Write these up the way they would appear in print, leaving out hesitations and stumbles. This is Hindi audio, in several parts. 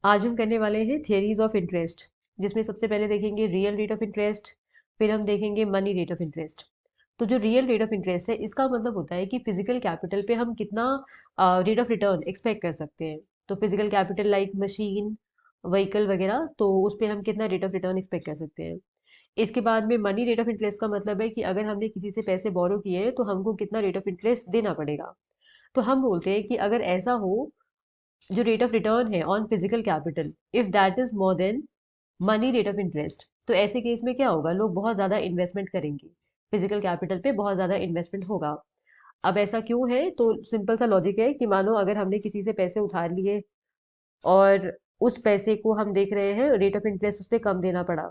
आज हम करने वाले हैं थियरीज ऑफ इंटरेस्ट, जिसमें सबसे पहले देखेंगे रियल रेट ऑफ इंटरेस्ट, फिर हम देखेंगे मनी रेट ऑफ इंटरेस्ट। तो जो रियल रेट ऑफ इंटरेस्ट है, इसका मतलब होता है कि फिजिकल कैपिटल पे हम कितना रेट ऑफ रिटर्न एक्सपेक्ट कर सकते हैं। तो physical capital like machine, vehicle वगैरह, तो उस पे हम कितना रेट ऑफ रिटर्न एक्सपेक्ट कर सकते हैं। इसके बाद में मनी रेट ऑफ इंटरेस्ट का मतलब है कि अगर हमने किसी से पैसे बोरो किए हैं तो हमको कितना रेट ऑफ इंटरेस्ट देना पड़ेगा। तो हम बोलते हैं कि अगर ऐसा हो, जो रेट ऑफ रिटर्न है on physical capital, if that is more than money rate of interest, तो ऐसे केस में क्या होगा, लोग बहुत ज्यादा इन्वेस्टमेंट करेंगे, फिजिकल कैपिटल पे बहुत ज्यादा इन्वेस्टमेंट होगा। अब ऐसा क्यों है, तो सिंपल सा लॉजिक है कि मानो अगर हमने किसी से पैसे उधार लिए और उस पैसे को हम देख रहे हैं रेट ऑफ इंटरेस्ट उस पर कम देना पड़ा,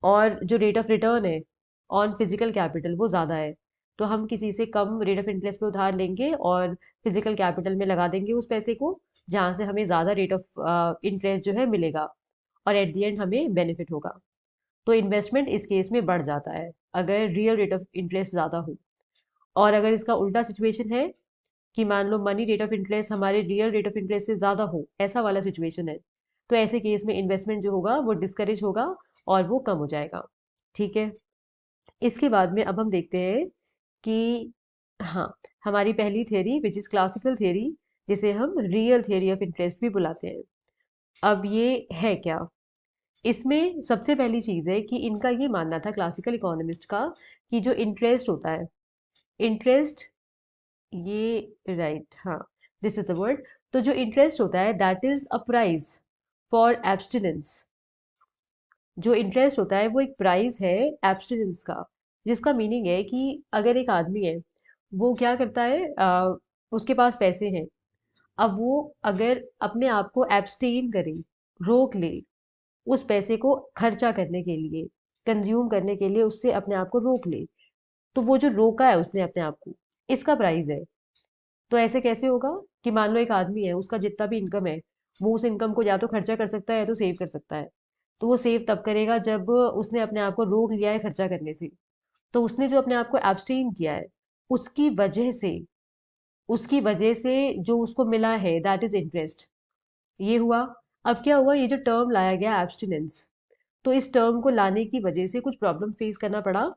और जो रेट ऑफ रिटर्न है ऑन फिजिकल कैपिटल वो ज़्यादा है, तो हम किसी से कम रेट ऑफ इंटरेस्ट पे उधार लेंगे और फिजिकल कैपिटल में लगा देंगे उस पैसे को, जहाँ से हमें ज़्यादा रेट ऑफ इंटरेस्ट जो है मिलेगा, और एट द एंड हमें बेनिफिट होगा। तो इन्वेस्टमेंट इस केस में बढ़ जाता है अगर रियल रेट ऑफ इंटरेस्ट ज़्यादा हो। और अगर इसका उल्टा सिचुएशन है कि मान लो मनी रेट ऑफ इंटरेस्ट हमारे रियल रेट ऑफ इंटरेस्ट से ज़्यादा हो, ऐसा वाला सिचुएशन है, तो ऐसे केस में इन्वेस्टमेंट जो होगा वो डिस्करेज होगा और वो कम हो जाएगा। ठीक है। इसके बाद में अब हम देखते हैं कि हाँ, हमारी पहली theory which is classical theory, जिसे हम रियल थियरी ऑफ इंटरेस्ट भी बुलाते हैं। अब ये है क्या, इसमें सबसे पहली चीज है कि इनका ये मानना था क्लासिकल इकोनॉमिस्ट का कि जो इंटरेस्ट होता है, इंटरेस्ट, ये राइट, हाँ, दिस इज द वर्ड। तो जो इंटरेस्ट होता है that is a price for abstinence. जो इंटरेस्ट होता है वो एक प्राइस है एब्सटिनेंस का, जिसका मीनिंग है कि अगर एक आदमी है, वो क्या करता है, उसके पास पैसे हैं, अब वो अगर अपने आप को एब्सटेन करे, रोक ले, उस पैसे को खर्चा करने के लिए, कंज्यूम करने के लिए उससे अपने आप को रोक ले, तो वो जो रोका है उसने अपने आप को, इसका प्राइस है। तो ऐसे कैसे होगा कि मान लो एक आदमी है, उसका जितना भी इनकम है, वो उस इनकम को या तो खर्चा कर सकता है या तो सेव कर सकता है। तो वो सेव तब करेगा जब उसने अपने आप को रोक लिया है खर्चा करने से। तो उसने जो अपने आप को एब्सटेन किया है, उसकी वजह से उसकी वजह से जो उसको मिला है दैट इज इंटरेस्ट। ये हुआ। अब क्या हुआ, ये जो टर्म लाया गया एब्सटिनेंस, तो इस टर्म को लाने की वजह से कुछ प्रॉब्लम फेस करना पड़ा,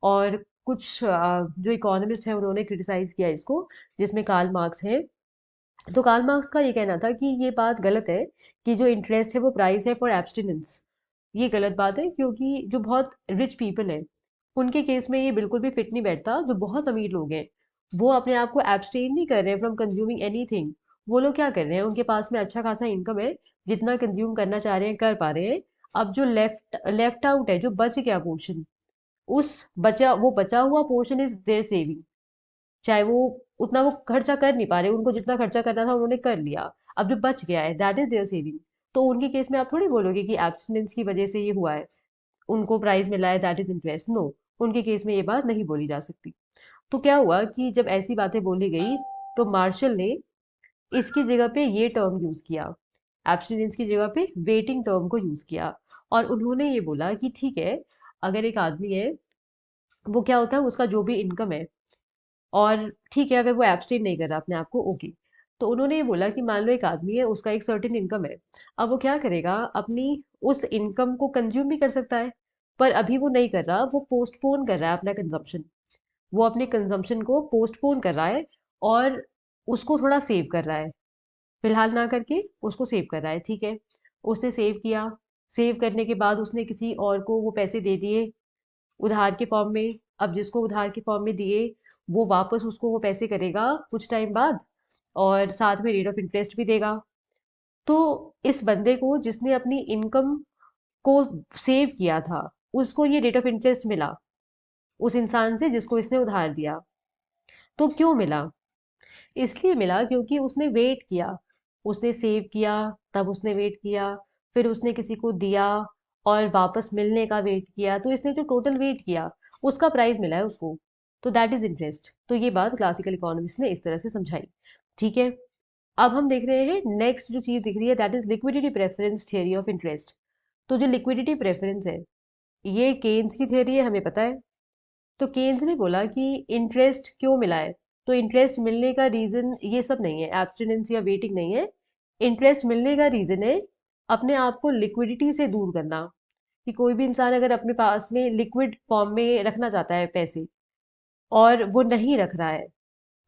और कुछ जो इकोनॉमिस्ट हैं उन्होंने क्रिटिसाइज किया इसको, जिसमें कार्ल मार्क्स हैं। तो कार्ल मार्क्स का ये कहना था कि ये बात गलत है कि जो इंटरेस्ट है वो प्राइस है फॉर एब्सटिनेंस। ये गलत बात है, क्योंकि जो बहुत रिच पीपल है उनके केस में ये बिल्कुल भी फिट नहीं बैठता। जो बहुत अमीर लोग हैं, वो अपने आप को एब्सटेन नहीं कर रहे हैं फ्रॉम कंज्यूमिंग एनीथिंग। वो लोग क्या कर रहे हैं, उनके पास में अच्छा खासा इनकम है, जितना कंज्यूम करना चाह रहे हैं कर पा रहे हैं। अब जो लेफ्ट लेफ्ट आउट है, जो बच गया पोर्शन, उस वो बचा हुआ पोर्शन इज देयर सेविंग। चाहे वो उतना वो खर्चा कर नहीं पा रहे, उनको जितना खर्चा करना था उन्होंने कर लिया, अब जो बच गया है दैट इज देयर सेविंग। तो उनके केस में आप थोड़ी बोलोगे कि एब्सटिनेंस की वजह से ये हुआ है, उनको प्राइज मिला है दैट इज इंटरेस्ट, नो। उनके केस में ये बात नहीं बोली जा सकती। तो क्या हुआ कि जब ऐसी बातें बोली गई, तो मार्शल ने इसकी जगह पे ये टर्म यूज किया, एब्सटिनेंस की जगह पे वेटिंग टर्म को यूज किया। और उन्होंने ये बोला कि ठीक है, अगर एक आदमी है, वो क्या होता है, उसका जो भी इनकम है, और ठीक है अगर वो एब्सटेन नहीं कर रहा अपने आप को, ओके। तो उन्होंने ये बोला कि मान लो एक आदमी है, उसका एक सर्टेन इनकम है, अब वो क्या करेगा, अपनी उस इनकम को कंज्यूम भी कर सकता है, पर अभी वो नहीं कर रहा, वो पोस्टपोन कर रहा है अपना कंजम्पशन। वो अपने कंजम्पशन को पोस्टपोन कर रहा है, और उसको थोड़ा सेव कर रहा है, फिलहाल ना करके उसको सेव कर रहा है। ठीक है, उसने सेव किया, सेव करने के बाद उसने किसी और को वो पैसे दे दिए उधार के फॉर्म में। अब जिसको उधार के फॉर्म में दिए, वो वापस उसको वो पैसे करेगा कुछ टाइम बाद, और साथ में रेट ऑफ इंटरेस्ट भी देगा। तो इस बंदे को, जिसने अपनी इनकम को सेव किया था, उसको ये रेट ऑफ इंटरेस्ट मिला उस इंसान से जिसको इसने उधार दिया। तो क्यों मिला, इसलिए मिला क्योंकि उसने वेट किया, उसने सेव किया, तब उसने वेट किया, फिर उसने किसी को दिया और वापस मिलने का वेट किया, तो इसने जो टोटल वेट किया उसका प्राइस मिला है उसको। तो दैट इज इंटरेस्ट। तो ये बात क्लासिकल इकोनॉमिक्स ने इस तरह से समझाई। ठीक है। अब हम देख रहे हैं नेक्स्ट जो चीज दिख रही है that is liquidity preference theory of interest. तो जो लिक्विडिटी प्रेफरेंस है, ये केन्स की थियरी है, हमें पता है। तो केन्स ने बोला कि इंटरेस्ट क्यों मिला है, तो इंटरेस्ट मिलने का रीजन ये सब नहीं है, एब्सटिनेंस या वेटिंग नहीं है। इंटरेस्ट मिलने का रीजन है अपने आप को लिक्विडिटी से दूर करना, कि कोई भी इंसान अगर अपने पास में लिक्विड फॉर्म में रखना चाहता है पैसे, और वो नहीं रख रहा है,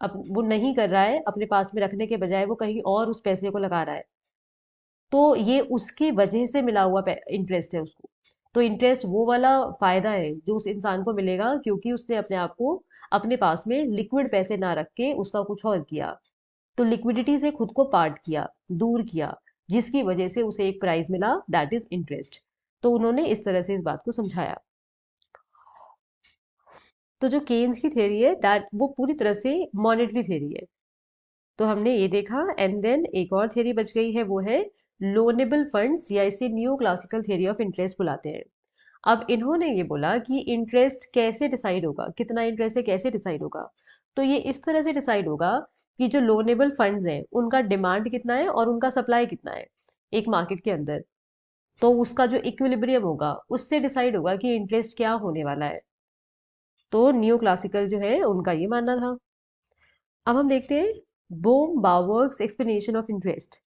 अब वो नहीं कर रहा है, अपने पास में रखने के बजाय वो कहीं और उस पैसे को लगा रहा है, तो ये उसकी वजह से मिला हुआ इंटरेस्ट है उसको। तो इंटरेस्ट वो वाला फायदा है जो उस इंसान को मिलेगा क्योंकि उसने अपने आप को अपने पास में लिक्विड पैसे ना रख के उसका कुछ और किया, तो लिक्विडिटी से खुद को पार्ट किया, दूर किया, जिसकी वजह से उसे एक प्राइज मिला, दैट इज इंटरेस्ट। तो उन्होंने इस तरह से इस बात को समझाया। तो जो केन्स की थ्योरी है दैट वो पूरी तरह से मॉनेटरी थ्योरी है। तो हमने ये देखा, एंड देन एक और थ्योरी बच गई है, वो है लोनेबल फंड्स, या इसे new classical theory of interest बुलाते हैं। अब इन्होंने ये बोला कि इंटरेस्ट कैसे डिसाइड होगा, कितना इंटरेस्ट है कैसे डिसाइड होगा। तो ये इस तरह से डिसाइड होगा कि जो लोनेबल फंड्स हैं उनका डिमांड कितना है और उनका सप्लाई कितना है एक मार्केट के अंदर, तो उसका जो इक्विलिब्रियम होगा उससे डिसाइड होगा कि इंटरेस्ट क्या होने वाला है। तो न्यू क्लासिकल जो है उनका ये मानना था। अब हम देखते हैं बोम बावर्क्स एक्सप्लेनेशन ऑफ इंटरेस्ट।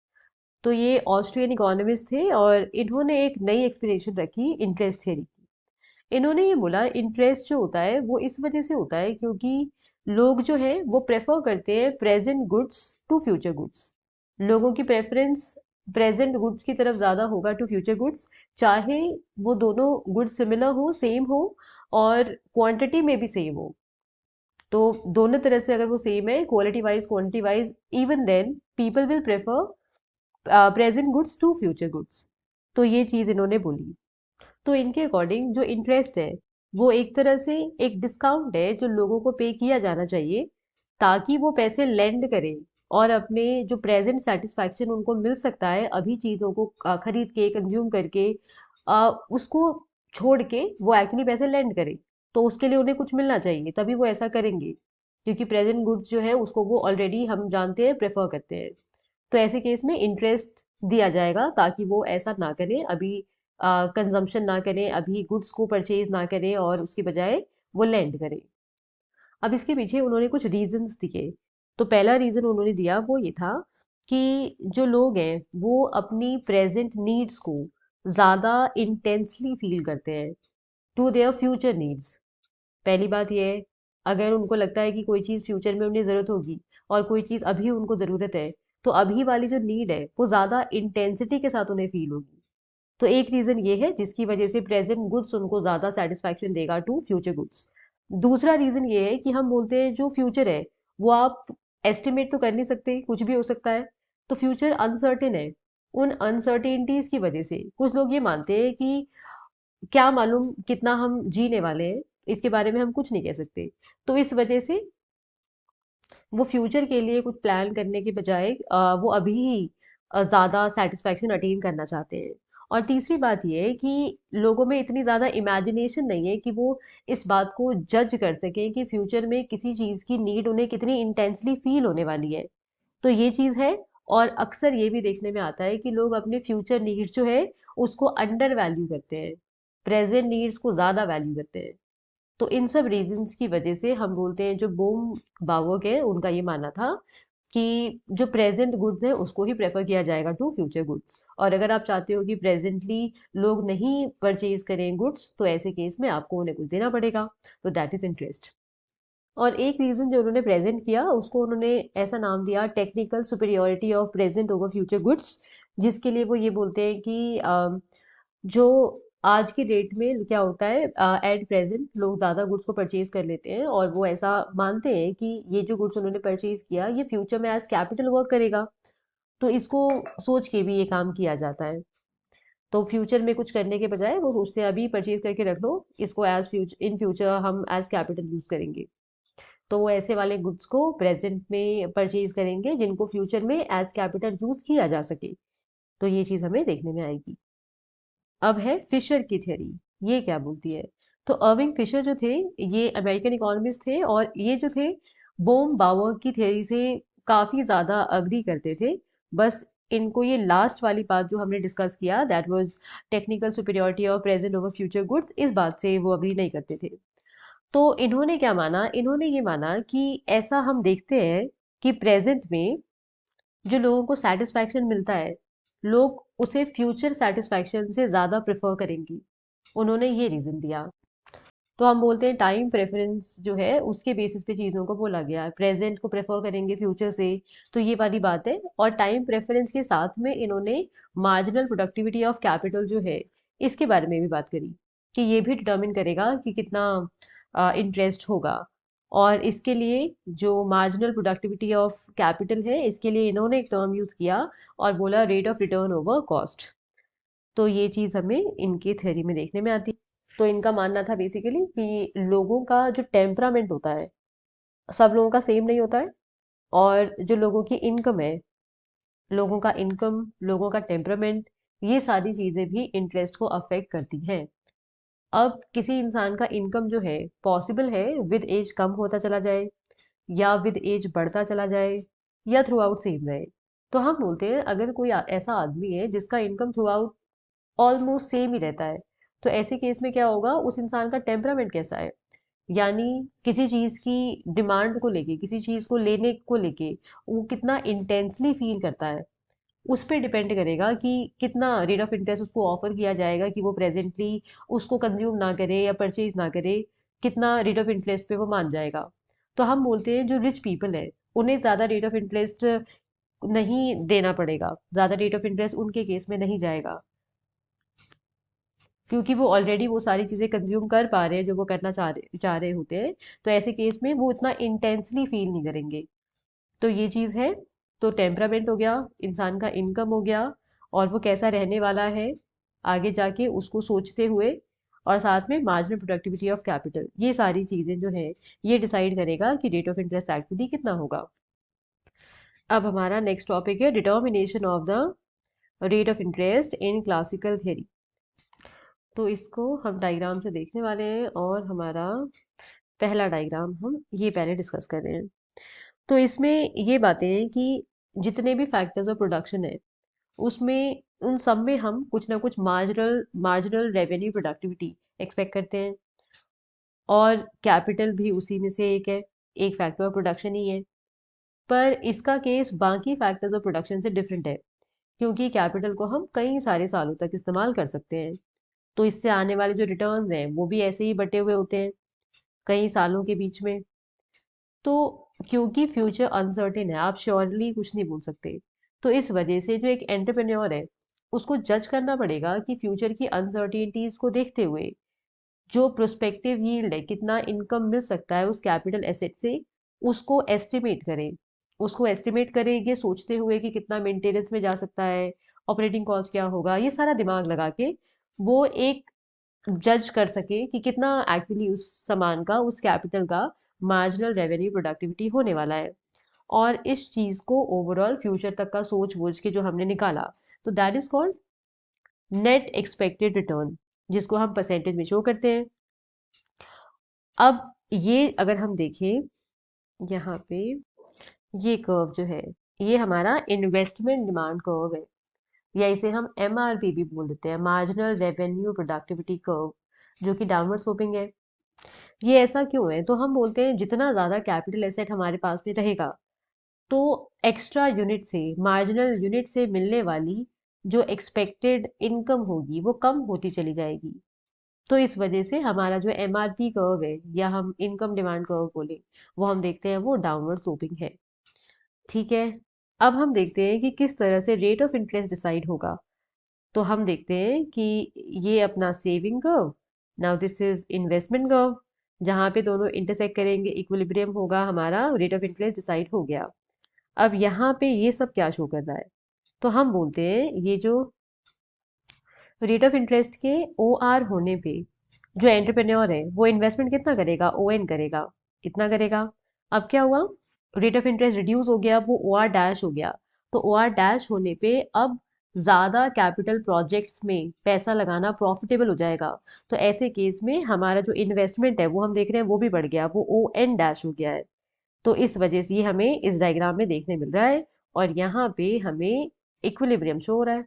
तो ये ऑस्ट्रियन इकोनॉमिस्ट थे और इन्होंने एक नई एक्सप्लेनेशन रखी इंटरेस्ट थ्योरी की। इन्होंने ये बोला इंटरेस्ट जो होता है वो इस वजह से होता है क्योंकि लोग जो है वो प्रेफर करते हैं present goods to future goods. लोगों की प्रेफरेंस प्रेजेंट गुड्स की तरफ ज्यादा होगा टू फ्यूचर गुड्स, चाहे वो दोनों गुड्स सिमिलर हो, सेम हो, और क्वांटिटी में भी सेम हो। तो दोनों तरह से अगर वो सेम है, quality wise quantity wise, even then people will prefer present goods to future goods. तो ये चीज इन्होंने बोली। तो इनके अकॉर्डिंग जो इंटरेस्ट है वो एक तरह से एक डिस्काउंट है जो लोगों को पे किया जाना चाहिए ताकि वो पैसे लेंड करें और अपने जो प्रेजेंट सेटिस्फैक्शन उनको मिल सकता है अभी चीजों को खरीद के कंज्यूम करके, उसको छोड़ के वो एक्चुअली पैसे लेंड करें। तो उसके लिए उन्हें कुछ मिलना चाहिए तभी वो ऐसा करेंगे, क्योंकि प्रेजेंट गुड्स जो है उसको वो ऑलरेडी हम जानते हैं प्रेफर करते हैं। तो ऐसे केस में इंटरेस्ट दिया जाएगा ताकि वो ऐसा ना करें, अभी कंजम्पशन ना करें, अभी गुड्स को परचेज ना करें और उसके बजाय वो लेंड करें। अब इसके पीछे उन्होंने कुछ रीजंस दिए। तो पहला रीजन उन्होंने दिया वो ये था कि जो लोग हैं वो अपनी प्रेजेंट नीड्स को ज्यादा इंटेंसली फील करते हैं टू देयर फ्यूचर नीड्स। पहली बात ये है, अगर उनको लगता है कि कोई चीज़ फ्यूचर में उन्हें ज़रूरत होगी और कोई चीज़ अभी उनको ज़रूरत है, तो अभी वाली जो नीड है वो ज़्यादा इंटेंसिटी के साथ उन्हें फील होगी। तो एक रीज़न ये है जिसकी वजह से प्रेजेंट गुड्स उनको ज़्यादा सेटिस्फैक्शन देगा टू फ्यूचर गुड्स। दूसरा रीज़न ये है कि हम बोलते हैं जो फ्यूचर है वो आप एस्टिमेट तो कर नहीं सकते, कुछ भी हो सकता है। तो फ्यूचर अनसर्टेन है। उन अनसर्टेनिटीज की वजह से कुछ लोग ये मानते हैं कि क्या मालूम कितना हम जीने वाले हैं, इसके बारे में हम कुछ नहीं कह सकते। तो इस वजह से वो फ्यूचर के लिए कुछ प्लान करने के बजाय वो अभी ही ज़्यादा सेटिस्फैक्शन अटेन करना चाहते हैं। और तीसरी बात ये है कि लोगों में इतनी ज़्यादा इमेजिनेशन नहीं है कि वो इस बात को जज कर सकें कि फ्यूचर में किसी चीज़ की नीड उन्हें कितनी इंटेंसली फील होने वाली है। तो ये चीज़ है। और अक्सर ये भी देखने में आता है कि लोग अपने फ्यूचर नीड्स जो है उसको अंडर वैल्यू करते हैं, प्रेजेंट नीड्स को ज़्यादा वैल्यू करते हैं। तो इन सब रीजंस की वजह से हम बोलते हैं जो बोम बावर्क है उनका ये मानना था कि जो प्रेजेंट गुड्स है उसको ही प्रेफर किया जाएगा टू फ्यूचर गुड्स, और अगर आप चाहते हो कि प्रेजेंटली लोग नहीं परचेज करें गुड्स तो ऐसे केस में आपको उन्हें कुछ देना पड़ेगा। तो दैट इज इंटरेस्ट। और एक रीजन जो उन्होंने प्रेजेंट किया उसको उन्होंने ऐसा नाम दिया technical superiority of present over future goods, जिसके लिए वो ये बोलते हैं कि जो आज की डेट में क्या होता है, एट प्रेजेंट लोग ज़्यादा गुड्स को परचेज कर लेते हैं और वो ऐसा मानते हैं कि ये जो गुड्स उन्होंने परचेज किया ये फ्यूचर में एज कैपिटल वर्क करेगा। तो इसको सोच के भी ये काम किया जाता है। तो फ्यूचर में कुछ करने के बजाय वो सोचते हैं अभी परचेज करके रख लो, इसको एज फ्यूचर इन फ्यूचर हम एज कैपिटल यूज करेंगे। तो वो ऐसे वाले गुड्स को प्रेजेंट में परचेज करेंगे जिनको फ्यूचर में एज कैपिटल यूज किया जा सके। तो ये चीज हमें देखने में आएगी। अब है फिशर की थ्योरी। ये क्या बोलती है? तो अर्विंग फिशर जो थे ये अमेरिकन इकोनॉमिस्ट थे और ये जो थे बोम बावर की थ्योरी से काफी ज्यादा अग्री करते थे। बस इनको ये लास्ट वाली बात जो हमने डिस्कस किया that was technical superiority of present over future goods, इस बात से वो अग्री नहीं करते थे। तो इन्होंने क्या माना, इन्होंने ये माना कि ऐसा हम देखते हैं कि प्रेजेंट में जो लोगों को सेटिस्फैक्शन मिलता है, लोग उसे फ्यूचर सेटिस्फैक्शन से ज़्यादा प्रेफर करेंगी। उन्होंने ये रीज़न दिया। तो हम बोलते हैं टाइम प्रेफरेंस जो है उसके बेसिस पे चीज़ों को बोला गया है, प्रेजेंट को प्रेफर करेंगे फ्यूचर से। तो ये वाली बात है। और टाइम प्रेफरेंस के साथ में इन्होंने मार्जिनल प्रोडक्टिविटी ऑफ कैपिटल जो है इसके बारे में भी बात करी, कि ये भी डिटर्मिन करेगा कि कितना इंटरेस्ट होगा। और इसके लिए जो मार्जिनल प्रोडक्टिविटी ऑफ कैपिटल है इसके लिए इन्होंने एक टर्म यूज किया और बोला rate of return over cost. तो ये चीज़ हमें इनके थ्योरी में देखने में आती है। तो इनका मानना था बेसिकली कि लोगों का जो टेम्परामेंट होता है सब लोगों का सेम नहीं होता है। और जो लोगों की इनकम है, लोगों का टेम्परामेंट, ये सारी चीज़ें भी इंटरेस्ट को अफेक्ट करती हैं। अब किसी इंसान का इनकम जो है पॉसिबल है विद एज कम होता चला जाए, या विद एज बढ़ता चला जाए, या थ्रू आउट सेम रहे। तो हम बोलते हैं अगर कोई ऐसा आदमी है जिसका income throughout almost same ही रहता है, तो ऐसे केस में क्या होगा, उस इंसान का टेम्परामेंट कैसा है। यानी किसी चीज की डिमांड को लेके, किसी चीज को लेने को लेके वो कितना इंटेंसली फील करता है, उस पर डिपेंड करेगा कि कितना रेट ऑफ इंटरेस्ट उसको ऑफर किया जाएगा कि वो प्रेजेंटली उसको कंज्यूम ना करे या परचेज ना करे, कितना रेट ऑफ इंटरेस्ट पे वो मान जाएगा। तो हम बोलते हैं जो रिच पीपल है उन्हें ज्यादा रेट ऑफ इंटरेस्ट नहीं देना पड़ेगा, ज्यादा रेट ऑफ इंटरेस्ट उनके केस में नहीं जाएगा, क्योंकि वो ऑलरेडी वो सारी चीज़ें कंज्यूम कर पा रहे हैं जो वो करना चाह रहे होते हैं। तो ऐसे केस में वो इतना इंटेंसली फील नहीं करेंगे। तो ये चीज़ है। तो टेम्परामेंट हो गया, इंसान का इनकम हो गया, और वो कैसा रहने वाला है आगे जाके उसको सोचते हुए, और साथ में मार्जिनल प्रोडक्टिविटी ऑफ कैपिटल, ये सारी चीज़ें जो है ये डिसाइड करेगा कि रेट ऑफ इंटरेस्ट एक्टिविटी कितना होगा। अब हमारा नेक्स्ट टॉपिक है determination of the rate of interest in classical theory. तो इसको हम डायग्राम से देखने वाले हैं, और हमारा पहला डायग्राम हम ये पहले डिस्कस कर रहे हैं। तो इसमें ये बातें हैं कि जितने भी फैक्टर्स ऑफ प्रोडक्शन है उसमें उन सब में हम कुछ ना कुछ marginal marginal revenue productivity expect करते हैं। और कैपिटल भी उसी में से एक है, एक फैक्टर ऑफ प्रोडक्शन ही है। पर इसका केस बाकी फैक्टर्स ऑफ प्रोडक्शन से डिफरेंट है, क्योंकि कैपिटल को हम कई सारे सालों तक इस्तेमाल कर सकते हैं। तो इससे आने वाले जो रिटर्न्स हैं वो भी ऐसे ही बटे हुए होते हैं कई सालों के बीच में। तो क्योंकि फ्यूचर अनसर्टेन है, आप श्योरली कुछ नहीं बोल सकते। तो इस वजह से जो एक एंटरप्रेन्योर है उसको जज करना पड़ेगा कि फ्यूचर की अनसर्टेनिटीज को देखते हुए जो प्रोस्पेक्टिव यील्ड है, कितना इनकम मिल सकता है उस कैपिटल एसेट से, उसको एस्टिमेट करें। उसको एस्टिमेट करें ये सोचते हुए कि कितना मेंटेनेंस में जा सकता है, ऑपरेटिंग कॉस्ट क्या होगा, ये सारा दिमाग लगा के वो एक जज कर सके कि कितना एक्चुअली उस सामान का, उस कैपिटल का मार्जिनल रेवेन्यू प्रोडक्टिविटी होने वाला है। और इस चीज को ओवरऑल फ्यूचर तक का सोच वोच के जो हमने निकाला, तो that is called net expected return, जिसको हम परसेंटेज में शो करते हैं। अब ये अगर हम देखें यहाँ पे, ये कर्व जो है ये हमारा इन्वेस्टमेंट डिमांड कर्व है, या इसे हम एमआरपी भी बोल देते हैं, मार्जिनल रेवेन्यू प्रोडक्टिविटी कर्व, जो कि डाउनवर्ड स्लोपिंग है। ये ऐसा क्यों है, तो हम बोलते हैं जितना ज्यादा कैपिटल एसेट हमारे पास में रहेगा, तो एक्स्ट्रा यूनिट से, मार्जिनल यूनिट से मिलने वाली जो एक्सपेक्टेड इनकम होगी वो कम होती चली जाएगी। तो इस वजह से हमारा जो एमआरपी कर्व है, या हम इनकम डिमांड कर्व बोले, वो हम देखते हैं वो डाउनवर्ड स्लोपिंग है। ठीक है। अब हम देखते हैं कि किस तरह से रेट ऑफ इंटरेस्ट डिसाइड होगा। तो हम देखते हैं कि ये अपना saving curve, now this is investment curve, जहां पे दोनों इंटरसेक्ट करेंगे इक्विलिब्रियम होगा, हमारा रेट ऑफ इंटरेस्ट डिसाइड हो गया। अब यहाँ पे ये सब क्या शो कर रहा है, तो हम बोलते हैं ये जो रेट ऑफ इंटरेस्ट के ओ आर होने पे जो एंटरप्रेन्योर है वो इन्वेस्टमेंट कितना करेगा, ओ एन करेगा, इतना करेगा। अब क्या हुआ, रेट ऑफ इंटरेस्ट रिड्यूस हो गया, वो ओ आर डैश हो गया। तो ओ आर डैश होने पे अब ज्यादा कैपिटल प्रोजेक्ट्स में पैसा लगाना प्रॉफिटेबल हो जाएगा। तो ऐसे केस में हमारा जो इन्वेस्टमेंट है वो हम देख रहे हैं वो भी बढ़ गया, वो ओ एन डैश हो गया है। तो इस वजह से ये हमें इस डायग्राम में देखने मिल रहा है, और यहाँ पे हमें इक्विलिब्रियम शो हो रहा है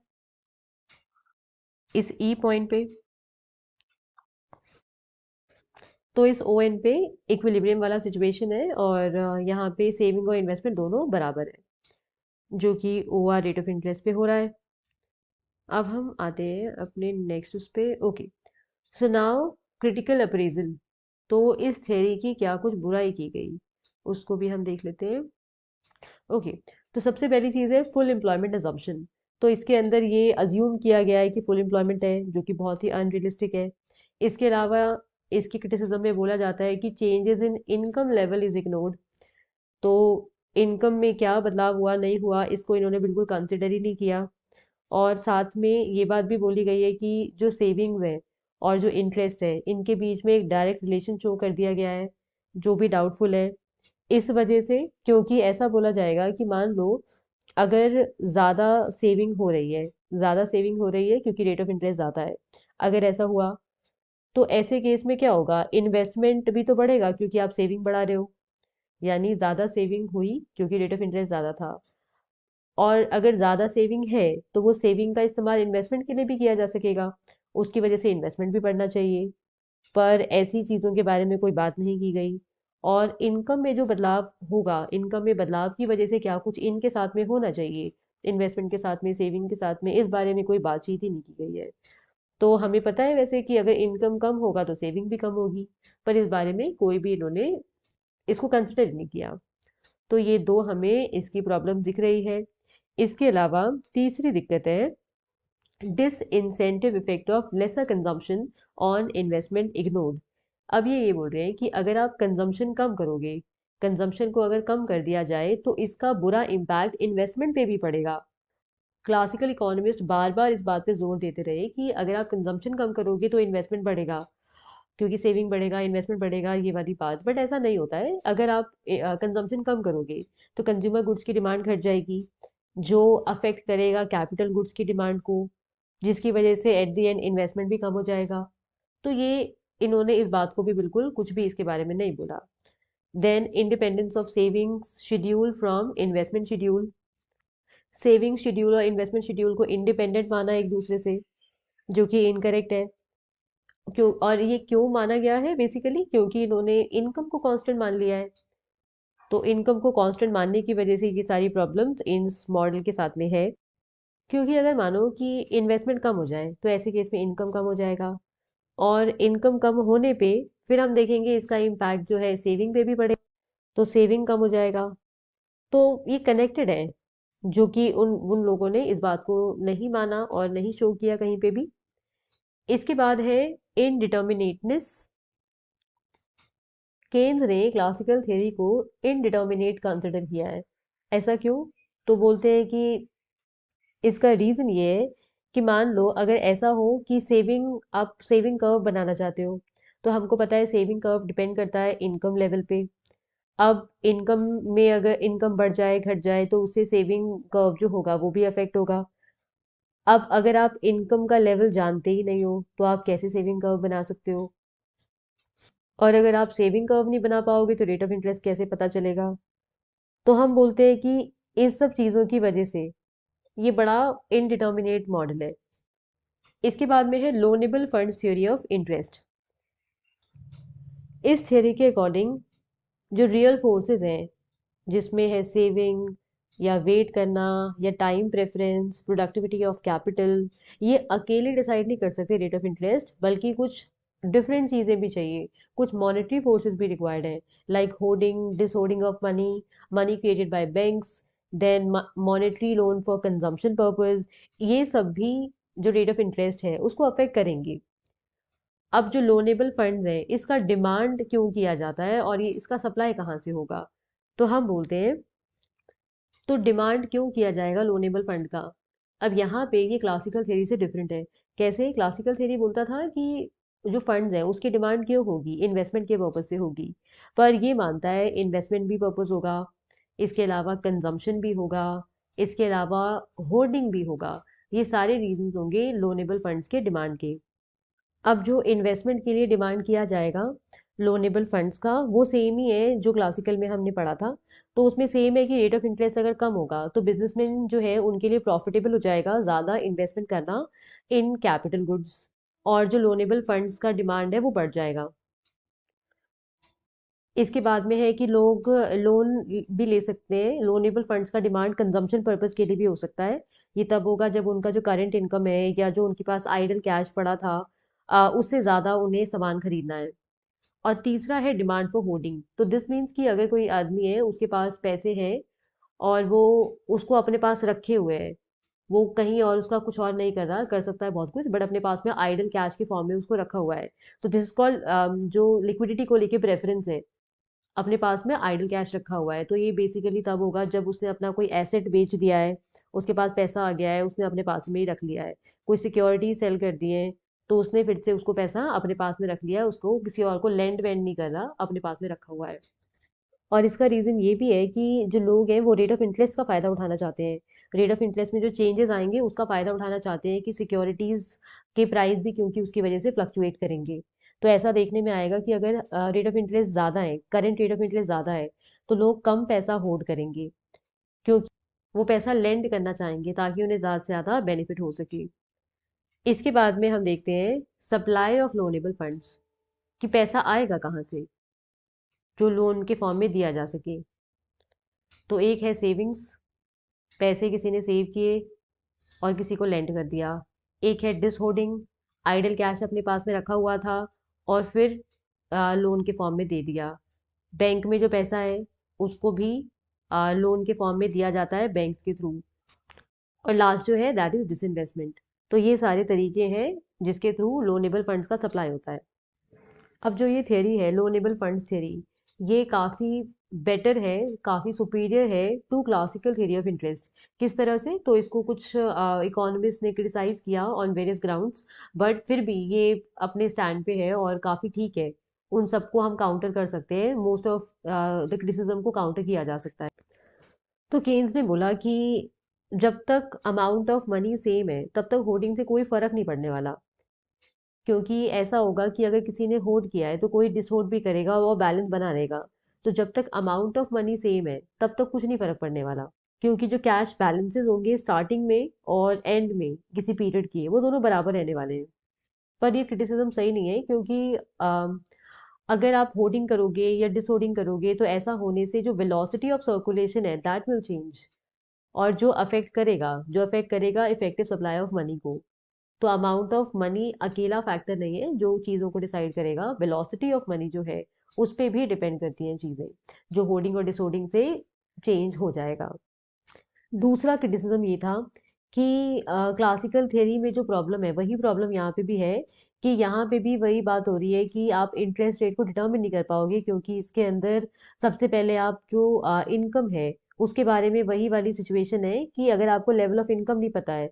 इस ई पॉइंट पे। तो इस ओ एन पे इक्विलिब्रियम वाला सिचुएशन है, और यहाँ पे सेविंग और इन्वेस्टमेंट दोनों बराबर है। जो कि OR रेट ऑफ इंटरेस्ट पे हो रहा है। अब हम आते हैं अपने नेक्स्ट उस पे। Okay, so now critical appraisal. तो इस थ्योरी की क्या कुछ बुराई की गई, उसको भी हम देख लेते हैं। ओके, तो सबसे पहली चीज़ है फुल एम्प्लॉयमेंट अजम्पशन। तो इसके अंदर ये अज्यूम किया गया है कि फुल एम्प्लॉयमेंट है, जो कि बहुत ही अनरियलिस्टिक है। इसके अलावा इसकी क्रिटिसिज्म में बोला जाता है कि changes in income level is ignored. तो इनकम में क्या बदलाव हुआ नहीं हुआ इसको इन्होंने बिल्कुल कंसिडर ही नहीं किया। और साथ में ये बात भी बोली गई है कि जो सेविंग्स है और जो इंटरेस्ट है इनके बीच में एक डायरेक्ट रिलेशन शो कर दिया गया है, जो भी डाउटफुल है। इस वजह से, क्योंकि ऐसा बोला जाएगा कि मान लो अगर ज़्यादा सेविंग हो रही है, ज़्यादा सेविंग हो रही है क्योंकि रेट ऑफ इंटरेस्ट ज़्यादा है, अगर ऐसा हुआ तो ऐसे केस में क्या होगा, इन्वेस्टमेंट भी तो बढ़ेगा क्योंकि आप सेविंग बढ़ा रहे हो। यानी ज़्यादा सेविंग हुई क्योंकि रेट ऑफ इंटरेस्ट ज़्यादा था। और अगर ज़्यादा सेविंग है तो वो सेविंग का इस्तेमाल इन्वेस्टमेंट के लिए भी किया जा सकेगा, उसकी वजह से इन्वेस्टमेंट भी बढ़ना चाहिए। पर ऐसी चीज़ों के बारे में कोई बात नहीं की गई। और इनकम में जो बदलाव होगा, इनकम में बदलाव की वजह से क्या कुछ इनके साथ में होना चाहिए, इन्वेस्टमेंट के साथ में, सेविंग के साथ में, इस बारे में कोई बातचीत ही नहीं की गई है। तो हमें पता है वैसे कि अगर इनकम कम होगा तो सेविंग भी कम होगी, पर इस बारे में कोई भी इन्होंने इसको कंसिडर नहीं किया। तो ये दो हमें इसकी प्रॉब्लम दिख रही है। इसके अलावा तीसरी दिक्कत है disincentive effect of lesser consumption on investment ignored. अब ये बोल रहे हैं कि अगर आप कंजम्पशन कम करोगे, कंजम्पशन को अगर कम कर दिया जाए तो इसका बुरा इम्पैक्ट इन्वेस्टमेंट पे भी पड़ेगा। क्लासिकल इकोनॉमिस्ट बार बार इस बात पे जोर देते रहे कि अगर आप कंजम्पशन कम करोगे तो इन्वेस्टमेंट बढ़ेगा, क्योंकि सेविंग बढ़ेगा, इन्वेस्टमेंट बढ़ेगा, ये वाली बात। बट ऐसा नहीं होता है। अगर आप कंजम्पशन कम करोगे तो कंज्यूमर गुड्स की डिमांड घट जाएगी, जो अफेक्ट करेगा कैपिटल गुड्स की डिमांड को, जिसकी वजह से एट द एंड इन्वेस्टमेंट भी कम हो जाएगा। तो ये इन्होंने इस बात को भी बिल्कुल कुछ भी इसके बारे में नहीं बोला। Then independence of savings schedule from investment schedule. Saving schedule और इन्वेस्टमेंट शेड्यूल को इंडिपेंडेंट माना एक दूसरे से, जो कि इनकरेक्ट है। क्यों, और ये क्यों माना गया है, बेसिकली क्योंकि इन्होंने इनकम को कांस्टेंट मान लिया है। तो इनकम को कांस्टेंट मानने की वजह से ये सारी प्रॉब्लम्स इस मॉडल के साथ में है। क्योंकि अगर मानो कि इन्वेस्टमेंट कम हो जाए तो ऐसे केस में इनकम कम हो जाएगा, और इनकम कम होने पे फिर हम देखेंगे इसका इम्पैक्ट जो है सेविंग पे भी पड़ेगा, तो सेविंग कम हो जाएगा। तो ये कनेक्टेड है, जो कि उन उन लोगों ने इस बात को नहीं माना और नहीं शो किया कहीं पे भी। इसके बाद है इनडिटर्मिनेटनेस। केन्स ने क्लासिकल थ्योरी को इनडिटर्मिनेट कंसिडर किया है। ऐसा क्यों? तो बोलते हैं कि इसका रीजन ये है कि मान लो अगर ऐसा हो कि सेविंग, आप सेविंग कर्व बनाना चाहते हो, तो हमको पता है सेविंग कर्व डिपेंड करता है इनकम लेवल पे। अब इनकम में अगर इनकम बढ़ जाए घट जाए तो उससे सेविंग कर्व जो होगा वो भी अफेक्ट होगा। अब अगर आप इनकम का लेवल जानते ही नहीं हो तो आप कैसे सेविंग कर्व बना सकते हो? और अगर आप सेविंग कर्व नहीं बना पाओगे तो रेट ऑफ इंटरेस्ट कैसे पता चलेगा? तो हम बोलते हैं कि इस सब चीज़ों की वजह से ये बड़ा इनडिटर्मिनेट मॉडल है। इसके बाद में है loanable funds theory of interest. इस थ्योरी के अकॉर्डिंग जो रियल फोर्सेस हैं, जिसमें है सेविंग या वेट करना या time preference, productivity of capital, ये अकेले डिसाइड नहीं कर सकते रेट ऑफ इंटरेस्ट, बल्कि कुछ डिफरेंट चीज़ें भी चाहिए। कुछ मॉनेटरी फोर्सेस भी रिक्वायर्ड है, like hoarding, dishoarding of money, money created by banks, then monetary loan for consumption purpose. ये सब भी जो रेट ऑफ इंटरेस्ट है उसको अफेक्ट करेंगी। अब जो लोनेबल फंड्स है इसका डिमांड क्यों किया जाता है और ये इसका सप्लाई कहाँ से होगा? तो हम बोलते हैं, तो डिमांड क्यों किया जाएगा लोनेबल फंड का? अब यहाँ पे ये क्लासिकल थ्योरी से डिफरेंट है। कैसे? क्लासिकल थ्योरी बोलता था कि जो फंड्स हैं उसकी डिमांड क्यों होगी, इन्वेस्टमेंट के पर्पज से होगी। पर ये मानता है इन्वेस्टमेंट भी पर्पज होगा, इसके अलावा कंजम्पशन भी होगा, इसके अलावा होर्डिंग भी होगा। ये सारे रीजंस होंगे लोनेबल फंड्स के डिमांड के। अब जो इन्वेस्टमेंट के लिए डिमांड किया जाएगा लोनेबल फंड्स का, वो सेम ही है जो क्लासिकल में हमने पढ़ा था। तो उसमें सेम है कि रेट ऑफ इंटरेस्ट अगर कम होगा तो बिजनेसमैन जो है उनके लिए प्रॉफिटेबल हो जाएगा ज़्यादा इन्वेस्टमेंट करना इन कैपिटल गुड्स, और जो लोनेबल फंड्स का डिमांड है वो बढ़ जाएगा। इसके बाद में है कि लोग लोन भी ले सकते हैं। लोनेबल फंड्स का डिमांड कंजम्पशन पर्पस के लिए भी हो सकता है। ये तब होगा जब उनका जो करंट इनकम है या जो उनके पास आइडल कैश पड़ा था, उससे ज़्यादा उन्हें सामान खरीदना है। और तीसरा है डिमांड फॉर होर्डिंग। तो दिस मीन्स कि अगर कोई आदमी है, उसके पास पैसे हैं और वो उसको अपने पास रखे हुए है, वो कहीं और उसका कुछ और नहीं कर रहा, कर सकता है बहुत कुछ, बट अपने पास में आइडल कैश के फॉर्म में उसको रखा हुआ है। तो दिस इज कॉल्ड, जो लिक्विडिटी को लेके प्रेफरेंस है, अपने पास में आइडल कैश रखा हुआ है, तो ये बेसिकली तब होगा जब उसने अपना कोई एसेट बेच दिया है, उसके पास पैसा आ गया है, उसने अपने पास में ही रख लिया है। कोई सिक्योरिटी सेल कर दी है, तो उसने फिर से उसको पैसा अपने पास में रख लिया है, उसको किसी और को लेंड वेंड नहीं कर रहा, अपने पास में रखा हुआ है। और इसका रीज़न ये भी है कि जो लोग हैं वो रेट ऑफ इंटरेस्ट का फ़ायदा उठाना चाहते हैं। रेट ऑफ इंटरेस्ट में जो चेंजेस आएंगे उसका फ़ायदा उठाना चाहते हैं कि सिक्योरिटीज़ के प्राइस भी क्योंकि उसकी वजह से फ्लक्चुएट करेंगे। तो ऐसा देखने में आएगा कि अगर रेट ऑफ इंटरेस्ट ज़्यादा है, करंट रेट ऑफ इंटरेस्ट ज़्यादा है, तो लोग कम पैसा होल्ड करेंगे, क्योंकि वो पैसा लेंड करना चाहेंगे ताकि उन्हें ज़्यादा से ज़्यादा बेनिफिट हो सके। इसके बाद में हम देखते हैं सप्लाई ऑफ लोनेबल फंड्स, कि पैसा आएगा कहाँ से जो लोन के फॉर्म में दिया जा सके। तो एक है सेविंग्स, पैसे किसी ने सेव किए और किसी को लेंड कर दिया। एक है डिसहोल्डिंग, आइडल कैश अपने पास में रखा हुआ था और फिर लोन के फॉर्म में दे दिया। बैंक में जो पैसा है उसको भी लोन के फॉर्म में दिया जाता है बैंक्स के थ्रू। और लास्ट जो है दैट इज डिसइन्वेस्टमेंट। तो ये सारे तरीके हैं जिसके थ्रू लोनेबल फंड्स का सप्लाई होता है। अब जो ये थ्योरी है लोनेबल फंड्स थ्योरी, ये काफ़ी बेटर है, काफ़ी सुपीरियर है to classical theory of interest. किस तरह से? तो इसको कुछ इकोनॉमिस्ट ने क्रिटिसाइज किया ऑन वेरियस ग्राउंड्स, बट फिर भी ये अपने स्टैंड पे है और काफ़ी ठीक है। उन सबको हम काउंटर कर सकते हैं, मोस्ट ऑफ द क्रिटिसिज्म को काउंटर किया जा सकता है। तो केन्स ने बोला कि जब तक अमाउंट ऑफ मनी सेम है तब तक होर्डिंग से कोई फर्क नहीं पड़ने वाला, क्योंकि ऐसा होगा कि अगर किसी ने होल्ड किया है तो कोई डिसहोल्ड भी करेगा, वो बैलेंस बना रहेगा। तो जब तक अमाउंट ऑफ मनी सेम है तब तक कुछ नहीं फर्क पड़ने वाला, क्योंकि जो कैश बैलेंसेस होंगे स्टार्टिंग में और एंड में किसी पीरियड की, वो दोनों बराबर रहने वाले हैं। पर ये क्रिटिसिज्म सही नहीं है, क्योंकि अगर आप होर्डिंग करोगे या डिसहोर्डिंग करोगे तो ऐसा होने से जो वेलोसिटी ऑफ सर्कुलेशन है दैट विल चेंज, और जो अफेक्ट करेगा इफेक्टिव सप्लाई ऑफ मनी को। तो अमाउंट ऑफ मनी अकेला फैक्टर नहीं है जो चीज़ों को डिसाइड करेगा, वेलोसिटी ऑफ मनी जो है उस पे भी डिपेंड करती हैं चीज़ें, जो होर्डिंग और डिसहोर्डिंग से चेंज हो जाएगा। दूसरा क्रिटिसिज्म ये था कि क्लासिकल थ्योरी में जो प्रॉब्लम है वही प्रॉब्लम यहाँ पे भी है, कि यहाँ पे भी वही बात हो रही है कि आप इंटरेस्ट रेट को डिटर्मिन नहीं कर पाओगे, क्योंकि इसके अंदर सबसे पहले आप जो इनकम है उसके बारे में, वही वाली सिचुएशन है कि अगर आपको लेवल ऑफ इनकम नहीं पता है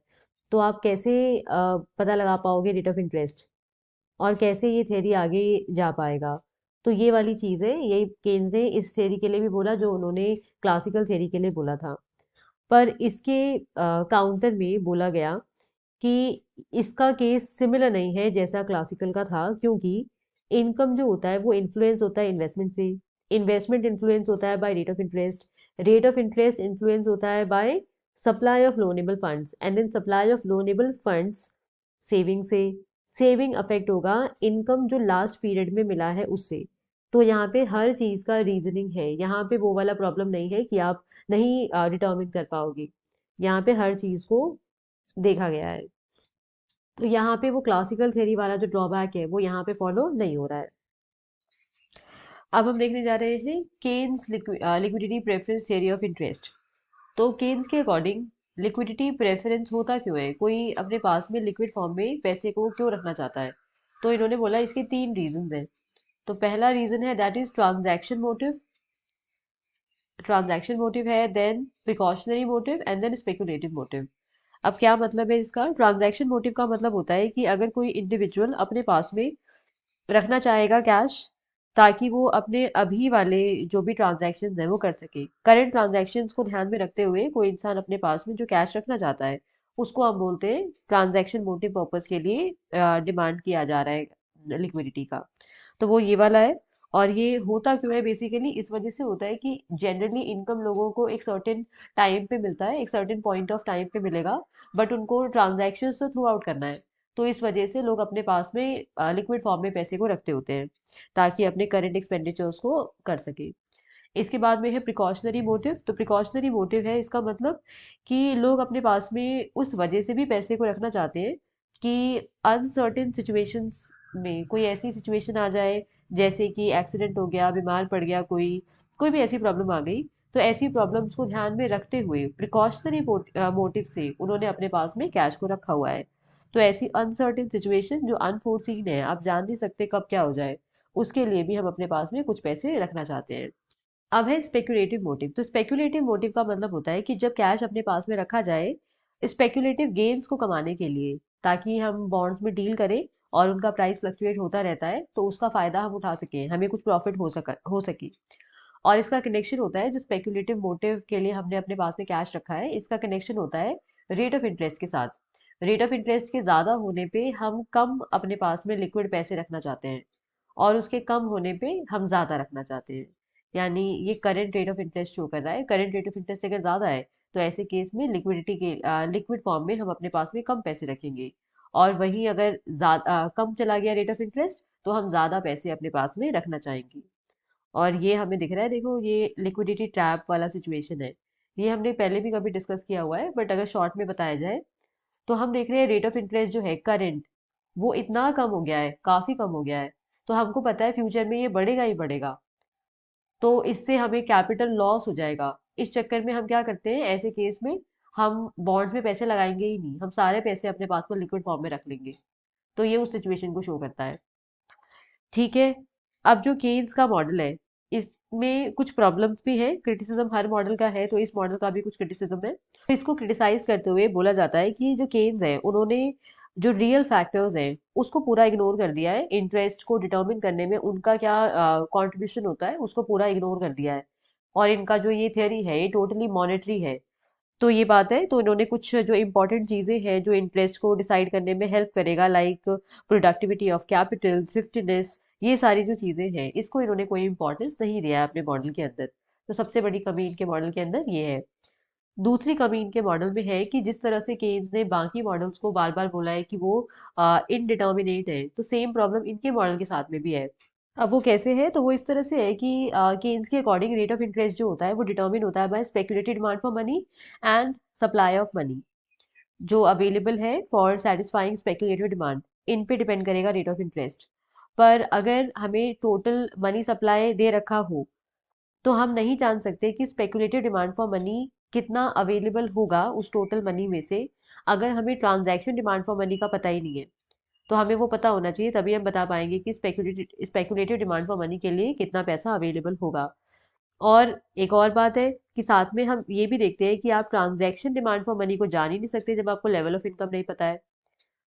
तो आप कैसे पता लगा पाओगे रेट ऑफ इंटरेस्ट, और कैसे ये थ्योरी आगे जा पाएगा। तो ये वाली चीज़ है, यही केन्स ने इस थ्योरी के लिए भी बोला जो उन्होंने क्लासिकल थ्योरी के लिए बोला था। पर इसके काउंटर में बोला गया कि इसका केस सिमिलर नहीं है जैसा क्लासिकल का था, क्योंकि इनकम जो होता है वो इन्फ्लुएंस होता है इन्वेस्टमेंट से, इन्वेस्टमेंट इन्फ्लुएंस होता है by rate of interest influence होता है by supply of loanable funds, and then supply of loanable funds saving से, सेविंग अफेक्ट होगा इनकम जो लास्ट पीरियड में मिला है उससे। तो यहाँ पे हर चीज़ का रीजनिंग है, यहाँ पे वो वाला प्रॉब्लम नहीं है कि आप नहीं डिटर्मिन कर पाओगे। यहाँ पे हर चीज़ को देखा गया है। तो यहाँ पे वो क्लासिकल थ्योरी वाला जो ड्रॉबैक है वो यहाँ पे फॉलो नहीं हो रहा है। अब हम देखने जा रहे हैं Keynes liquidity preference theory of interest. तो केन्स के अकॉर्डिंग लिक्विडिटी प्रेफरेंस होता क्यों है, कोई अपने पास में लिक्विड फॉर्म में पैसे को क्यों रखना चाहता है? तो इन्होंने बोला इसके तीन रीजन हैं। तो पहला रीजन है that is transaction motive. Transaction motive है, then precautionary motive, and then speculative motive. अब क्या मतलब है इसका? ट्रांजैक्शन मोटिव का मतलब होता है कि अगर कोई इंडिविजुअल अपने पास में रखना चाहेगा कैश, ताकि वो अपने अभी वाले जो भी ट्रांजैक्शंस हैं वो कर सके। करंट ट्रांजैक्शंस को ध्यान में रखते हुए कोई इंसान अपने पास में जो कैश रखना चाहता है, उसको हम बोलते हैं ट्रांजैक्शन मोटिव पर्पस के लिए डिमांड किया जा रहा है लिक्विडिटी का। तो वो ये वाला है। और ये होता क्यों है? बेसिकली इस वजह से होता है कि जनरली इनकम लोगों को एक सर्टेन टाइम पे मिलता है, एक सर्टेन पॉइंट ऑफ टाइम पे मिलेगा, बट उनको ट्रांजैक्शंस तो थ्रू आउट करना है। तो इस वजह से लोग अपने पास में लिक्विड फॉर्म में पैसे को रखते होते हैं ताकि अपने करंट एक्सपेंडिचर्स को कर सके। इसके बाद में है प्रिकॉशनरी मोटिव। तो प्रिकॉशनरी मोटिव है इसका मतलब कि लोग अपने पास में उस वजह से भी पैसे को रखना चाहते हैं कि अनसर्टेन सिचुएशंस में कोई ऐसी सिचुएशन आ जाए, जैसे कि एक्सीडेंट हो गया, बीमार पड़ गया कोई, कोई भी ऐसी प्रॉब्लम आ गई, तो ऐसी प्रॉब्लम्स को ध्यान में रखते हुए प्रिकॉशनरी मोटिव से उन्होंने अपने पास में कैश को रखा हुआ है। तो ऐसी अनसर्टेन सिचुएशन जो अनफोर्सीन है, आप जान नहीं सकते कब क्या हो जाए, उसके लिए भी हम अपने पास में कुछ पैसे रखना चाहते हैं। अब है स्पेक्युलेटिव मोटिव। तो स्पेक्युलेटिव मोटिव का मतलब होता है कि जब कैश अपने पास में रखा जाए स्पेक्युलेटिव गेन्स को कमाने के लिए, ताकि हम बॉन्ड्स में डील करें और उनका प्राइस फ्लक्चुएट होता रहता है तो उसका फायदा हम उठा सकें, हमें कुछ प्रॉफिट हो सके। और इसका कनेक्शन होता है, जो स्पेक्युलेटिव मोटिव के लिए हमने अपने पास में कैश रखा है, इसका कनेक्शन होता है रेट ऑफ इंटरेस्ट के साथ। रेट ऑफ इंटरेस्ट के ज़्यादा होने पे हम कम अपने पास में लिक्विड पैसे रखना चाहते हैं और उसके कम होने पे हम ज़्यादा रखना चाहते हैं। यानी ये current rate of interest show कर रहा है। करंट रेट ऑफ इंटरेस्ट अगर ज़्यादा है तो ऐसे केस में लिक्विडिटी के लिक्विड फॉर्म में हम अपने पास में कम पैसे रखेंगे, और वहीं अगर ज़्यादा कम चला गया रेट ऑफ इंटरेस्ट तो हम ज़्यादा पैसे अपने पास में रखना चाहेंगे। और ये हमें दिख रहा है, देखो ये लिक्विडिटी ट्रैप वाला सिचुएशन है। ये हमने पहले भी कभी डिस्कस किया हुआ है, बट अगर शॉर्ट में बताया जाए तो हम देख रहे हैं रेट ऑफ इंटरेस्ट जो है करंट, वो इतना कम हो गया है, काफी कम हो गया है। तो हमको पता है फ्यूचर में ये बढ़ेगा ही बढ़ेगा, तो इससे हमें कैपिटल लॉस हो जाएगा। इस चक्कर में हम क्या करते हैं, ऐसे केस में हम बॉन्ड्स में पैसे लगाएंगे ही नहीं, हम सारे पैसे अपने पास में लिक्विड फॉर्म में रख लेंगे। तो ये उस सिचुएशन को शो करता है। ठीक है। अब जो केन्स का मॉडल है, इसमें कुछ प्रॉब्लम्स भी है, क्रिटिसिज्म हर मॉडल का है, तो इस मॉडल का भी कुछ क्रिटिसिज्म है। तो इसको क्रिटिसाइज करते हुए बोला जाता है कि जो केन्स है उन्होंने जो रियल फैक्टर्स हैं उसको पूरा इग्नोर कर दिया है, इंटरेस्ट को डिटर्मिन करने में उनका क्या कंट्रीब्यूशन होता है उसको पूरा इग्नोर कर दिया है। और इनका जो ये थियरी है ये टोटली मॉनेटरी है। तो ये बात है, तो इन्होंने कुछ जो इम्पोर्टेंट चीजें हैं जो इंटरेस्ट को डिसाइड करने में हेल्प करेगा, लाइक प्रोडक्टिविटी ऑफ कैपिटल, थ्रिफ्टीनेस, ये सारी जो चीजें हैं इसको इन्होंने कोई इंपॉर्टेंस नहीं दिया है अपने मॉडल के अंदर। तो सबसे बड़ी कमी इनके मॉडल के अंदर ये है। दूसरी कमी इनके मॉडल में है कि जिस तरह से केन्स ने बाकी मॉडल्स को बार बार बोला है कि वो इनडिटर्मिनेट है, तो सेम प्रॉब्लम इनके मॉडल के साथ में भी है। अब वो कैसे है, तो वो इस तरह से है कि केन्स के अकॉर्डिंग रेट ऑफ इंटरेस्ट जो होता है वो डिटर्मिन होता है by speculated demand for money and supply of money, जो अवेलेबल है फॉर सेटिस्फाइंग स्पेकुलेटिव डिमांड, इन पे डिपेंड करेगा रेट ऑफ इंटरेस्ट। पर अगर हमें टोटल मनी सप्लाई दे रखा हो तो हम नहीं जान सकते कि स्पेकुलेटिव डिमांड फॉर मनी कितना अवेलेबल होगा उस टोटल मनी में से, अगर हमें ट्रांजैक्शन डिमांड फॉर मनी का पता ही नहीं है। तो हमें वो पता होना चाहिए, तभी हम बता पाएंगे कि स्पेकुलेटिव डिमांड फॉर मनी के लिए कितना पैसा अवेलेबल होगा। और एक और बात है कि साथ में हम ये भी देखते हैं कि आप ट्रांजैक्शन डिमांड फॉर मनी को जान ही नहीं सकते जब आपको लेवल ऑफ इनकम नहीं पता है।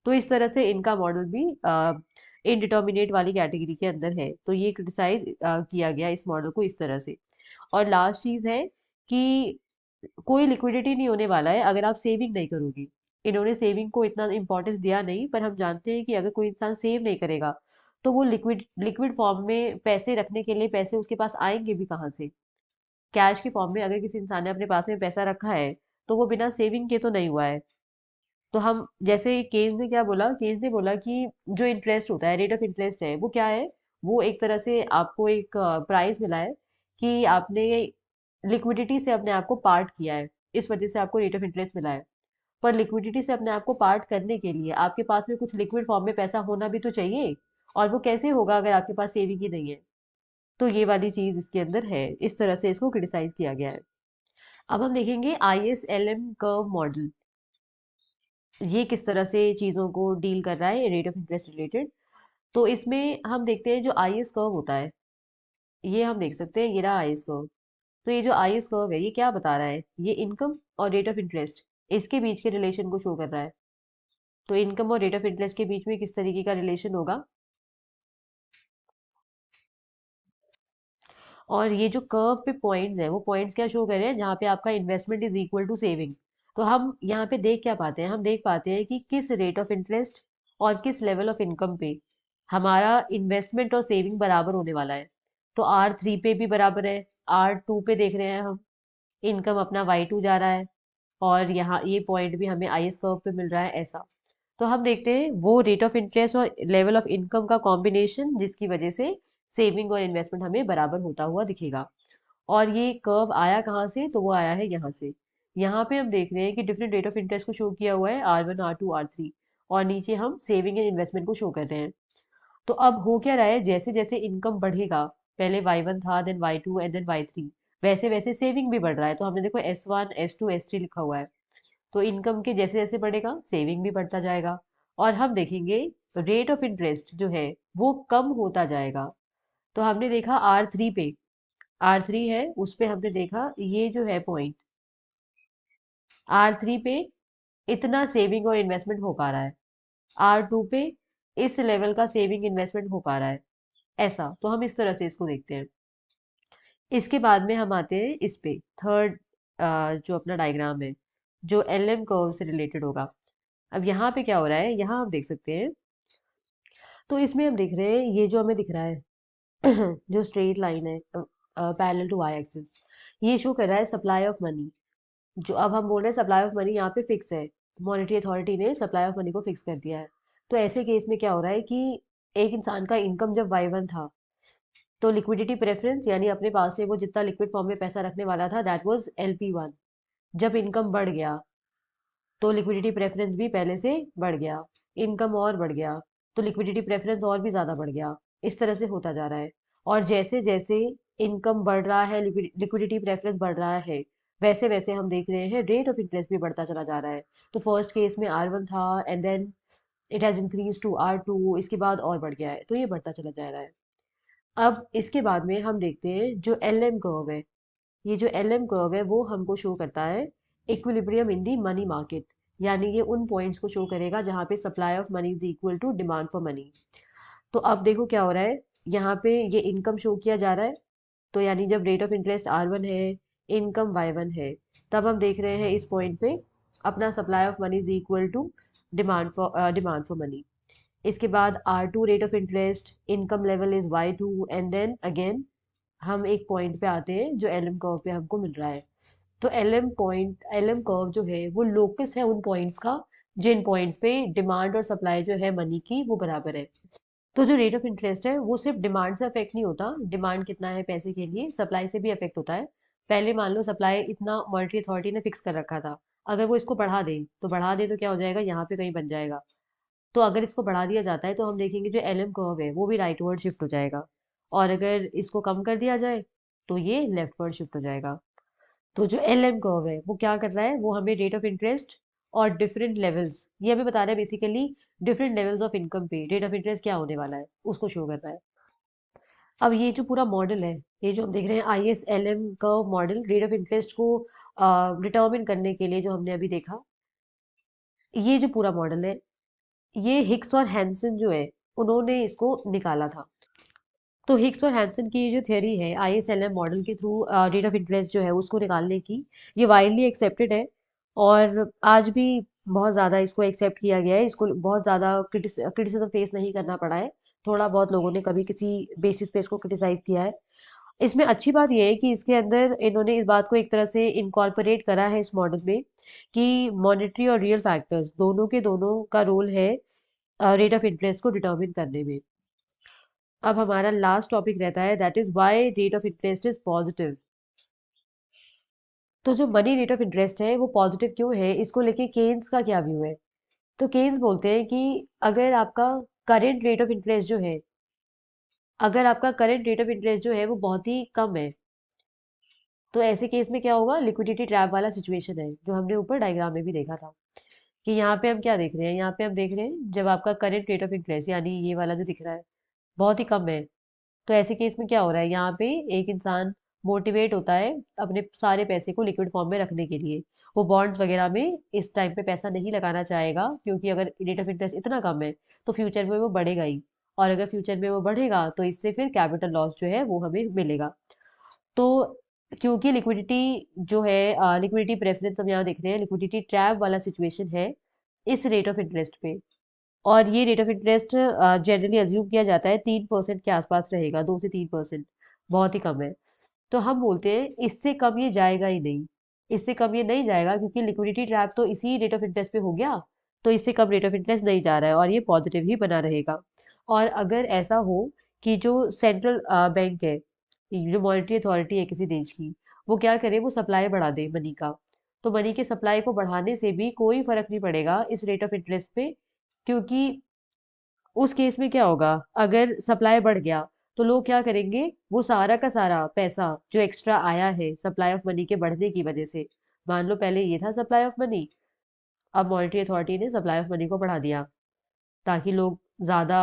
तो इस तरह से इनका मॉडल भी इनडिटर्मिनेट वाली कैटेगरी के अंदर है। तो ये क्रिटिसाइज किया गया इस मॉडल को इस तरह से। और लास्ट चीज है कि कोई लिक्विडिटी नहीं होने वाला है अगर आप सेविंग नहीं करोगे। इन्होंने सेविंग को इतना इंपॉर्टेंस दिया नहीं, पर हम जानते हैं कि अगर कोई इंसान सेव नहीं करेगा तो वो लिक्विड लिक्विड फॉर्म में पैसे रखने के लिए पैसे उसके पास आएंगे भी कहाँ से। कैश के फॉर्म में अगर किसी इंसान ने अपने पास में पैसा रखा है तो वो बिना सेविंग के तो नहीं हुआ है। तो हम जैसे केन्स ने क्या बोला, केन्स ने बोला कि जो इंटरेस्ट होता है, रेट ऑफ इंटरेस्ट है, वो क्या है, वो एक तरह से आपको एक प्राइस मिला है कि आपने लिक्विडिटी से अपने आप को पार्ट किया है, इस वजह से आपको रेट ऑफ इंटरेस्ट मिला है। पर लिक्विडिटी से अपने आप को पार्ट करने के लिए आपके पास में कुछ लिक्विड फॉर्म में पैसा होना भी तो चाहिए, और वो कैसे होगा अगर आपके पास सेविंग ही नहीं है। तो ये वाली चीज इसके अंदर है, इस तरह से इसको क्रिटिसाइज किया गया है। अब हम देखेंगे ISLM कर्व मॉडल, ये किस तरह से चीजों को डील कर रहा है रेट ऑफ इंटरेस्ट रिलेटेड। तो इसमें हम देखते हैं जो IS कर्व होता है, ये हम देख सकते हैं, ये रहा IS कर्व। तो ये जो IS कर्व है ये क्या बता रहा है, ये इनकम और रेट ऑफ इंटरेस्ट इसके बीच के रिलेशन को शो कर रहा है। तो इनकम और रेट ऑफ इंटरेस्ट के बीच में किस तरीके का रिलेशन होगा। और ये जो कर्व पे पॉइंट्स है, वो पॉइंट्स क्या शो कर रहे हैं, जहाँ पे आपका investment is equal to saving. तो हम यहाँ पे देख क्या पाते हैं, हम देख पाते हैं कि किस रेट ऑफ इंटरेस्ट और किस लेवल ऑफ इनकम पे हमारा इन्वेस्टमेंट और सेविंग बराबर होने वाला है। तो R3 पे भी बराबर है, R2 पे देख रहे हैं हम, इनकम अपना Y2 जा रहा है, और यहाँ ये पॉइंट भी हमें IS कर्व पे मिल रहा है ऐसा। तो हम देखते हैं वो रेट ऑफ इंटरेस्ट और लेवल ऑफ इनकम का कॉम्बिनेशन जिसकी वजह से सेविंग और इन्वेस्टमेंट हमें बराबर होता हुआ दिखेगा। और ये कर्व आया कहाँ से, तो वो आया है यहाँ से। यहाँ पे हम देख रहे हैं कि डिफरेंट रेट ऑफ इंटरेस्ट को शो किया हुआ है R1 R2 R3, और नीचे हम सेविंग एंड इन्वेस्टमेंट को शो कर रहे हैं। तो अब हो क्या रहा है, जैसे जैसे इनकम बढ़ेगा, पहले Y1 था, then Y2 and then Y3, वैसे वैसे सेविंग भी बढ़ रहा है। तो हमने देखो S1 S2 S3 लिखा हुआ है। तो इनकम के जैसे जैसे बढ़ेगा सेविंग भी बढ़ता जाएगा। और हम देखेंगे रेट ऑफ इंटरेस्ट जो है वो कम होता जाएगा। तो हमने देखा R3 पे, R3 है उस पे हमने देखा ये जो है पॉइंट R3 पे इतना सेविंग और इन्वेस्टमेंट हो पा रहा है, R2 पे इस लेवल का सेविंग इन्वेस्टमेंट हो पा रहा है। ऐसा तो हम इस तरह से इसको देखते हैं। इसके बाद में हम आते हैं इस पे थर्ड, जो अपना डायग्राम है जो LM कर्व से रिलेटेड होगा। अब यहाँ पे क्या हो रहा है, यहाँ हम देख सकते हैं। तो इसमें हम देख रहे हैं ये जो हमें दिख रहा है जो स्ट्रेट लाइन है पैरेलल टू वाई एक्सिस, ये शो कर रहा है सप्लाई ऑफ मनी। जो अब हम बोल रहे हैं सप्लाई ऑफ मनी यहाँ पे फिक्स है, मॉनेटरी अथॉरिटी ने सप्लाई ऑफ मनी को फिक्स कर दिया है। तो ऐसे केस में क्या हो रहा है कि एक इंसान का इनकम जब Y1 था, तो लिक्विडिटी प्रेफरेंस यानी अपने पास में वो जितना लिक्विड फॉर्म में पैसा रखने वाला था, दैट वाज LP1। जब इनकम बढ़ गया तो लिक्विडिटी प्रेफरेंस भी पहले से बढ़ गया, इनकम और बढ़ गया तो लिक्विडिटी प्रेफरेंस और भी ज़्यादा बढ़ गया। इस तरह से होता जा रहा है। और जैसे जैसे इनकम बढ़ रहा है, लिक्विडिटी प्रेफरेंस बढ़ रहा है, वैसे वैसे हम देख रहे हैं रेट ऑफ इंटरेस्ट भी बढ़ता चला जा रहा है। तो फर्स्ट केस में R1 था and then it has increase to R2, इसके बाद और बढ़ गया है, तो ये बढ़ता चला जा रहा है। अब इसके बाद में हम देखते हैं जो LM कर्व है। ये जो LM कर्व है वो हमको शो करता है equilibrium in the money market, यानी ये उन पॉइंट्स को शो करेगा जहां पे supply of money is equal to demand for money. तो अब देखो क्या हो रहा है, यहाँ पे ये इनकम शो किया जा रहा है। तो यानी जब रेट ऑफ इंटरेस्ट R1 है, इनकम Y1 है, तब हम देख रहे हैं इस पॉइंट पे अपना supply of money is equal to demand for money. इसके बाद R2 rate of interest, income level is Y2 and then again हम एक पॉइंट पे आते हैं जो LM कर्व पे हमको मिल रहा है। तो LM कर्व जो है वो लोकस है उन पॉइंट्स का जिन पॉइंट्स पे डिमांड और सप्लाई जो है मनी की वो बराबर है। तो जो रेट ऑफ इंटरेस्ट है वो सिर्फ डिमांड से अफेक्ट नहीं होता, डिमांड कितना है पैसे के लिए, सप्लाई से भी अफेक्ट होता है। पहले मान लो सप्लाई इतना मॉनेटरी अथॉरिटी ने फिक्स कर रखा था, अगर वो इसको बढ़ा दे तो क्या हो जाएगा, यहाँ पे कहीं बन जाएगा। तो अगर इसको बढ़ा दिया जाता है तो हम देखेंगे जो LM कर्व है वो भी राइटवर्ड शिफ्ट हो जाएगा, और अगर इसको कम कर दिया जाए तो ये लेफ्टवर्ड शिफ्ट हो जाएगा। तो जो LM कर्व है वो क्या कर रहा है, वो हमें रेट ऑफ इंटरेस्ट और डिफरेंट लेवल्स, ये हमें बता रहा है basically different levels of income पे रेट ऑफ इंटरेस्ट क्या होने वाला है उसको शो कर रहा है। अब ये जो पूरा मॉडल है, ये जो हम देख रहे हैं ISLM curve model rate of interest को डिटर्मिन करने के लिए जो हमने अभी देखा, ये जो पूरा मॉडल है, ये हिक्स और हैंसन जो है उन्होंने इसको निकाला था। तो हिक्स और हैंसन की ये जो थ्योरी है ISLM मॉडल के थ्रू रेट ऑफ इंटरेस्ट जो है उसको निकालने की, ये वाइडली एक्सेप्टेड है। और आज भी बहुत ज़्यादा इसको एक्सेप्ट किया गया है, इसको बहुत ज़्यादा क्रिटिसिज्म फेस नहीं करना पड़ा है। थोड़ा बहुत लोगों ने कभी किसी बेसिस पे इसको क्रिटिसाइज किया है। इसमें अच्छी बात यह है कि इसके अंदर इन्होंने इस बात को एक तरह से इनकॉर्पोरेट करा है इस मॉडल में कि मॉनेटरी और रियल फैक्टर्स दोनों के दोनों का रोल है रेट ऑफ इंटरेस्ट को डिटर्मिन करने में। अब हमारा लास्ट टॉपिक रहता है that is why rate of interest is positive. तो जो मनी रेट ऑफ इंटरेस्ट है वो पॉजिटिव क्यों है, इसको लेके केन्स का क्या व्यू है। तो केन्स बोलते हैं कि अगर आपका करेंट रेट ऑफ इंटरेस्ट जो है अगर आपका करंट रेट ऑफ इंटरेस्ट जो है वो बहुत ही कम है, तो ऐसे केस में क्या होगा, लिक्विडिटी ट्रैप वाला सिचुएशन है जो हमने ऊपर डायग्राम में भी देखा था। कि यहाँ पे हम क्या देख रहे हैं, यहाँ पे हम देख रहे हैं जब आपका करंट रेट ऑफ इंटरेस्ट यानी ये वाला जो दिख रहा है बहुत ही कम है, तो ऐसे केस में क्या हो रहा है, यहाँ पे एक इंसान मोटिवेट होता है अपने सारे पैसे को लिक्विड फॉर्म में रखने के लिए। वो बॉन्ड्स वगैरह में इस टाइम पे पैसा नहीं लगाना चाहेगा, क्योंकि अगर रेट ऑफ इंटरेस्ट इतना कम है तो फ्यूचर में वो बढ़ेगा ही, और अगर फ्यूचर में वो बढ़ेगा तो इससे फिर कैपिटल लॉस जो है वो हमें मिलेगा। तो क्योंकि लिक्विडिटी जो है, लिक्विडिटी प्रेफरेंस हम यहाँ देख रहे हैं, लिक्विडिटी ट्रैप वाला सिचुएशन है इस रेट ऑफ इंटरेस्ट पे। और ये rate of interest generally assume किया जाता है 3% के आसपास रहेगा, 2 से 3%, बहुत ही कम है। तो हम बोलते हैं इससे कम ये जाएगा ही नहीं, इससे कम ये नहीं जाएगा, क्योंकि लिक्विडिटी ट्रैप तो इसी रेट ऑफ इंटरेस्ट पे हो गया। तो इससे कम रेट ऑफ इंटरेस्ट नहीं जा रहा है और ये पॉजिटिव ही बना रहेगा। और अगर ऐसा हो कि जो सेंट्रल बैंक है, जो मॉनेटरी अथॉरिटी है किसी देश की, वो क्या करे, वो सप्लाई बढ़ा दे मनी का, तो मनी के सप्लाई को बढ़ाने से भी कोई फर्क नहीं पड़ेगा इस रेट ऑफ इंटरेस्ट पे। क्योंकि उस केस में क्या होगा, अगर सप्लाई बढ़ गया तो लोग क्या करेंगे, वो सारा का सारा पैसा जो एक्स्ट्रा आया है सप्लाई ऑफ मनी के बढ़ने की वजह से, मान लो पहले ये था सप्लाई ऑफ मनी, अब मॉनेटरी अथॉरिटी ने सप्लाई ऑफ मनी को बढ़ा दिया ताकि लोग ज्यादा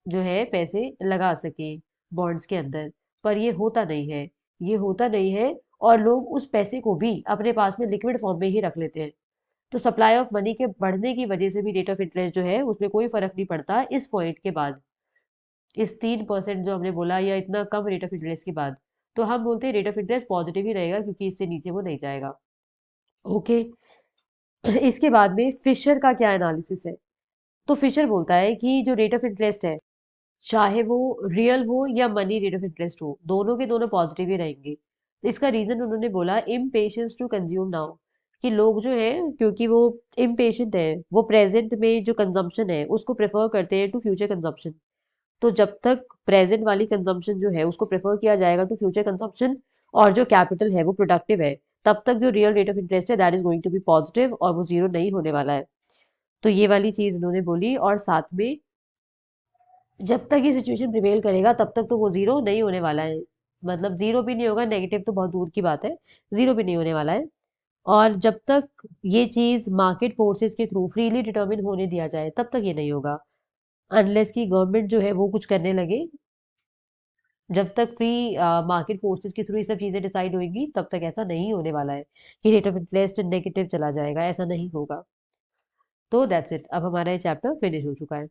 जो है पैसे लगा सके बॉन्ड्स के अंदर। पर ये होता नहीं है, ये होता नहीं है, और लोग उस पैसे को भी अपने पास में लिक्विड फॉर्म में ही रख लेते हैं। तो सप्लाई ऑफ मनी के बढ़ने की वजह से भी रेट ऑफ इंटरेस्ट जो है उसमें कोई फर्क नहीं पड़ता इस पॉइंट के बाद, इस 3% जो हमने बोला या इतना कम रेट ऑफ इंटरेस्ट के बाद। तो हम बोलते हैं रेट ऑफ इंटरेस्ट पॉजिटिव ही रहेगा क्योंकि इससे नीचे वो नहीं जाएगा। ओके। इसके बाद में फिशर का क्या एनालिसिस है। तो फिशर बोलता है कि जो रेट ऑफ इंटरेस्ट है, चाहे वो रियल हो या मनी रेट ऑफ इंटरेस्ट हो, दोनों के दोनों पॉजिटिव ही रहेंगे। तो इसका रीजन उन्होंने बोला इम्पेशंस टू कंज्यूम नाउ, कि लोग जो है क्योंकि वो इम्पेशेंट है, वो प्रेजेंट में जो कंजम्पशन है उसको प्रेफर करते हैं टू फ्यूचर कंजम्पशन। तो जब तक प्रेजेंट वाली कंजम्पशन जो है उसको प्रेफर किया जाएगा टू फ्यूचर कंजम्पशन, और जो कैपिटल है वो प्रोडक्टिव है, तब तक जो रियल रेट ऑफ इंटरेस्ट है that is going to be positive और वो जीरो नहीं होने वाला है। तो ये वाली चीज इन्होंने बोली, और साथ में जब तक ये सिचुएशन प्रिवेल करेगा तब तक तो वो जीरो नहीं होने वाला है। मतलब जीरो भी नहीं होगा, नेगेटिव तो बहुत दूर की बात है, जीरो भी नहीं होने वाला है। और जब तक ये चीज मार्केट फोर्सेस के थ्रू फ्रीली डिटर्मिन होने दिया जाए तब तक ये नहीं होगा, अनलेस की गवर्नमेंट जो है वो कुछ करने लगे। जब तक फ्री मार्केट फोर्सेस के थ्रू ये सब चीजें डिसाइड होंगी तब तक ऐसा नहीं होने वाला है कि रेट ऑफ इंटरेस्ट नेगेटिव चला जाएगा, ऐसा नहीं होगा। तो दैट्स इट, अब हमारा ये चैप्टर फिनिश हो चुका है।